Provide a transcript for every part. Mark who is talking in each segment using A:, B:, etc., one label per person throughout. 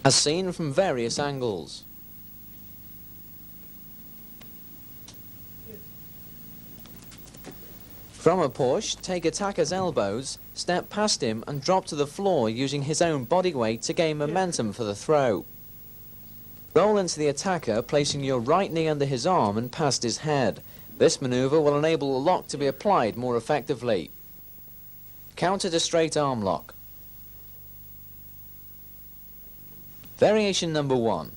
A: as seen from various angles. From a push, take attacker's elbows, step past him and drop to the floor using his own body weight to gain momentum for the throw. Roll into the attacker, placing your right knee under his arm and past his head. This maneuver will enable the lock to be applied more effectively. Counter to straight arm lock. Variation number 1.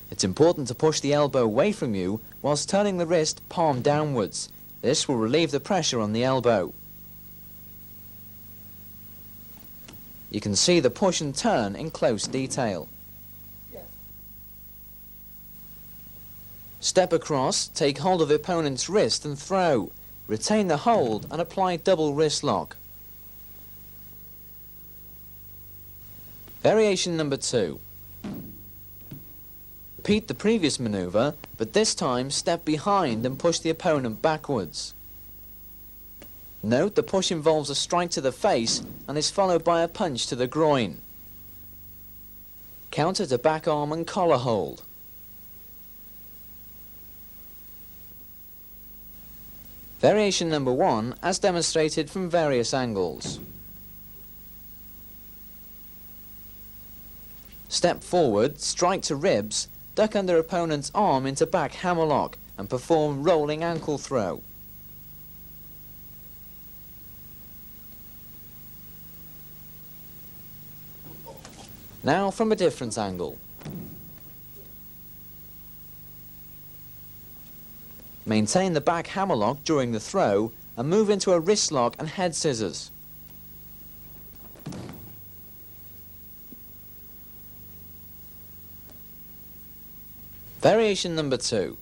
A: It's important to push the elbow away from you whilst turning the wrist palm downwards. This will relieve the pressure on the elbow. You can see the push and turn in close detail. Step across, take hold of the opponent's wrist and throw. Retain the hold and apply double wrist lock. Variation number 2. Repeat the previous maneuver, but this time step behind and push the opponent backwards. Note the push involves a strike to the face and is followed by a punch to the groin. Counter to back arm and collar hold. Variation number 1, as demonstrated from various angles. Step forward, strike to ribs, duck under opponent's arm into back hammerlock and perform rolling ankle throw. Now from a different angle. Maintain the back hammerlock during the throw and move into a wrist lock and head scissors. Variation number 2.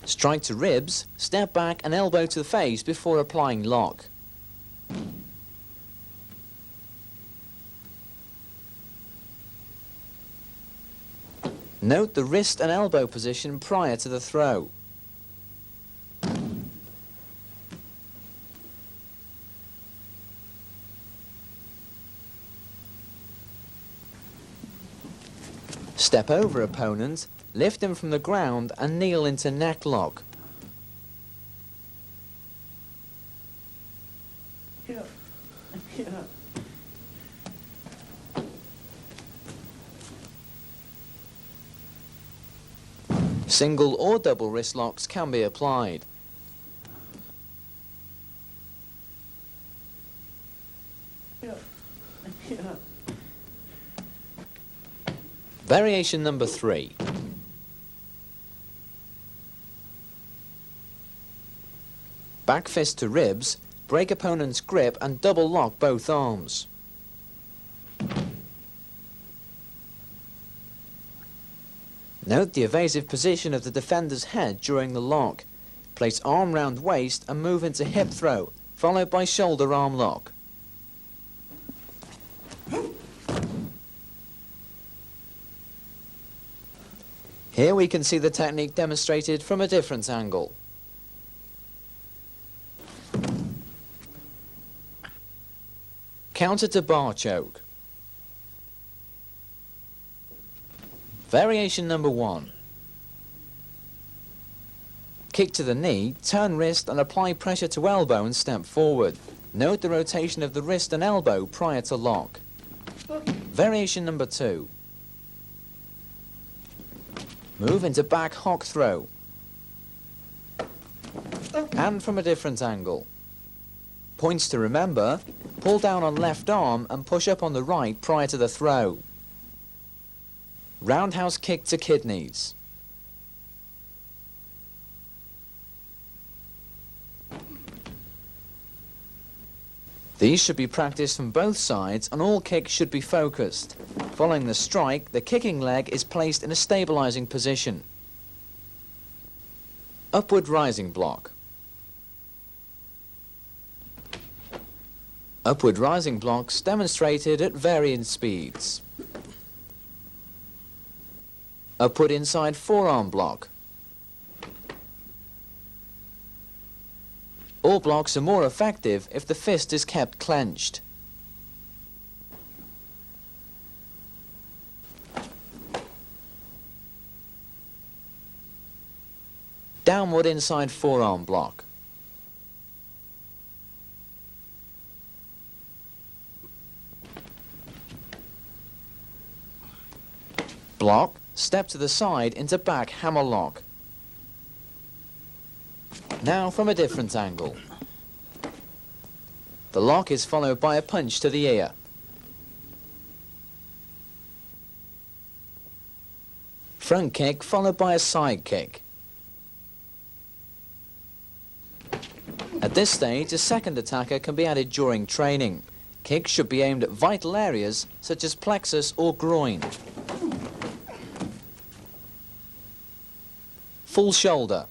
A: Strike to ribs, step back and elbow to the face before applying lock. Note the wrist and elbow position prior to the throw. Step over opponent, lift him from the ground and kneel into neck lock. Single or double wrist locks can be applied. Variation number 3. Back fist to ribs, break opponent's grip and double lock both arms. Note the evasive position of the defender's head during the lock. Place arm round waist and move into hip throw, followed by shoulder arm lock. Here we can see the technique demonstrated from a different angle. Counter to bar choke. Variation number 1. Kick to the knee, turn wrist and apply pressure to elbow and step forward. Note the rotation of the wrist and elbow prior to lock. Variation number 2. Move into back hock throw. And from a different angle. Points to remember, pull down on left arm and push up on the right prior to the throw. Roundhouse kick to kidneys. These should be practiced from both sides and all kicks should be focused. Following the strike, the kicking leg is placed in a stabilizing position. Upward rising block. Upward rising blocks demonstrated at varying speeds. Upward inside forearm block. All blocks are more effective if the fist is kept clenched. Downward inside forearm block. Block, step to the side into back hammer lock. Now from a different angle. The lock is followed by a punch to the ear. Front kick followed by a side kick. At this stage, a second attacker can be added during training. Kicks should be aimed at vital areas such as plexus or groin. Full shoulder.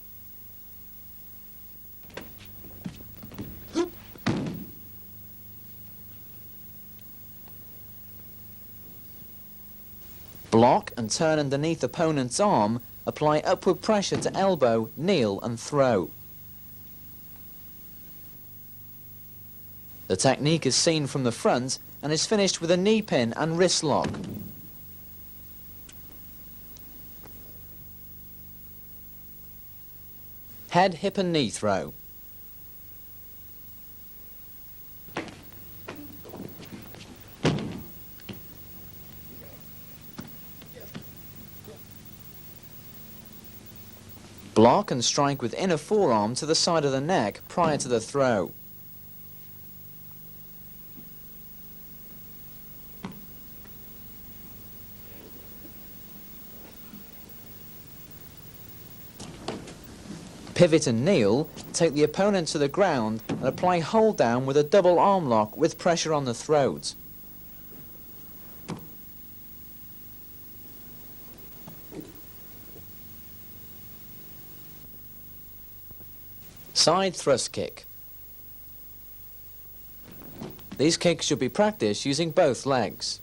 A: Block and turn underneath opponent's arm, apply upward pressure to elbow, kneel and throw. The technique is seen from the front and is finished with a knee pin and wrist lock. Head, hip and knee throw. Block and strike with inner forearm to the side of the neck prior to the throw. Pivot and kneel, take the opponent to the ground and apply hold down with a double arm lock with pressure on the throat. Side thrust kick. These kicks should be practiced using both legs.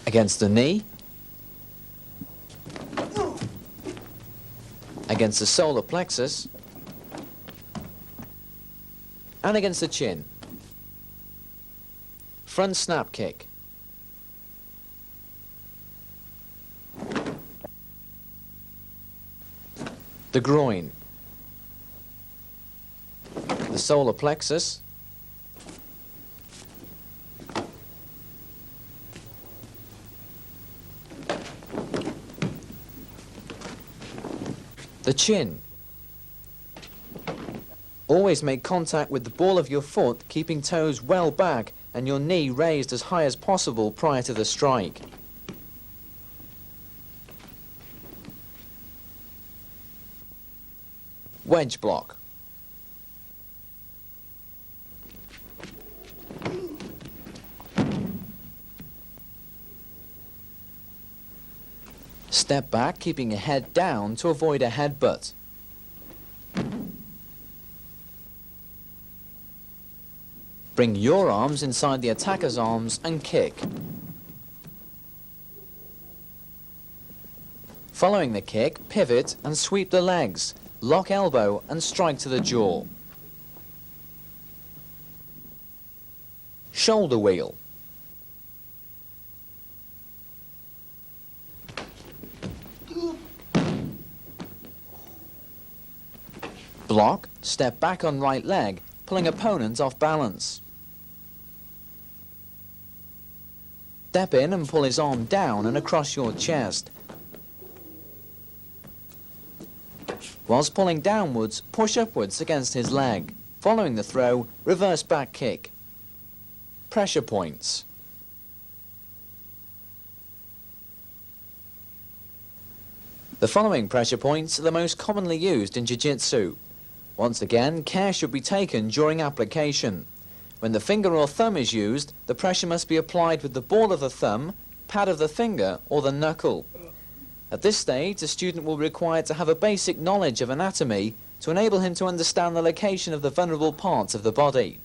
A: Against the knee, against the solar plexus, and against the chin. Front snap kick. The groin, the solar plexus, the chin. Always make contact with the ball of your foot, keeping toes well back and your knee raised as high as possible prior to the strike. Wedge block. Step back, keeping your head down to avoid a headbutt. Bring your arms inside the attacker's arms and kick. Following the kick, pivot and sweep the legs, lock elbow and strike to the jaw. Shoulder wheel. Block, step back on right leg, pulling opponent off balance. Step in and pull his arm down and across your chest. Whilst pulling downwards, push upwards against his leg. Following the throw, reverse back kick. Pressure points. The following pressure points are the most commonly used in Jiu-Jitsu. Once again, care should be taken during application. When the finger or thumb is used, the pressure must be applied with the ball of the thumb, pad of the finger, or the knuckle. At this stage, the student will be required to have a basic knowledge of anatomy to enable him to understand the location of the vulnerable parts of the body.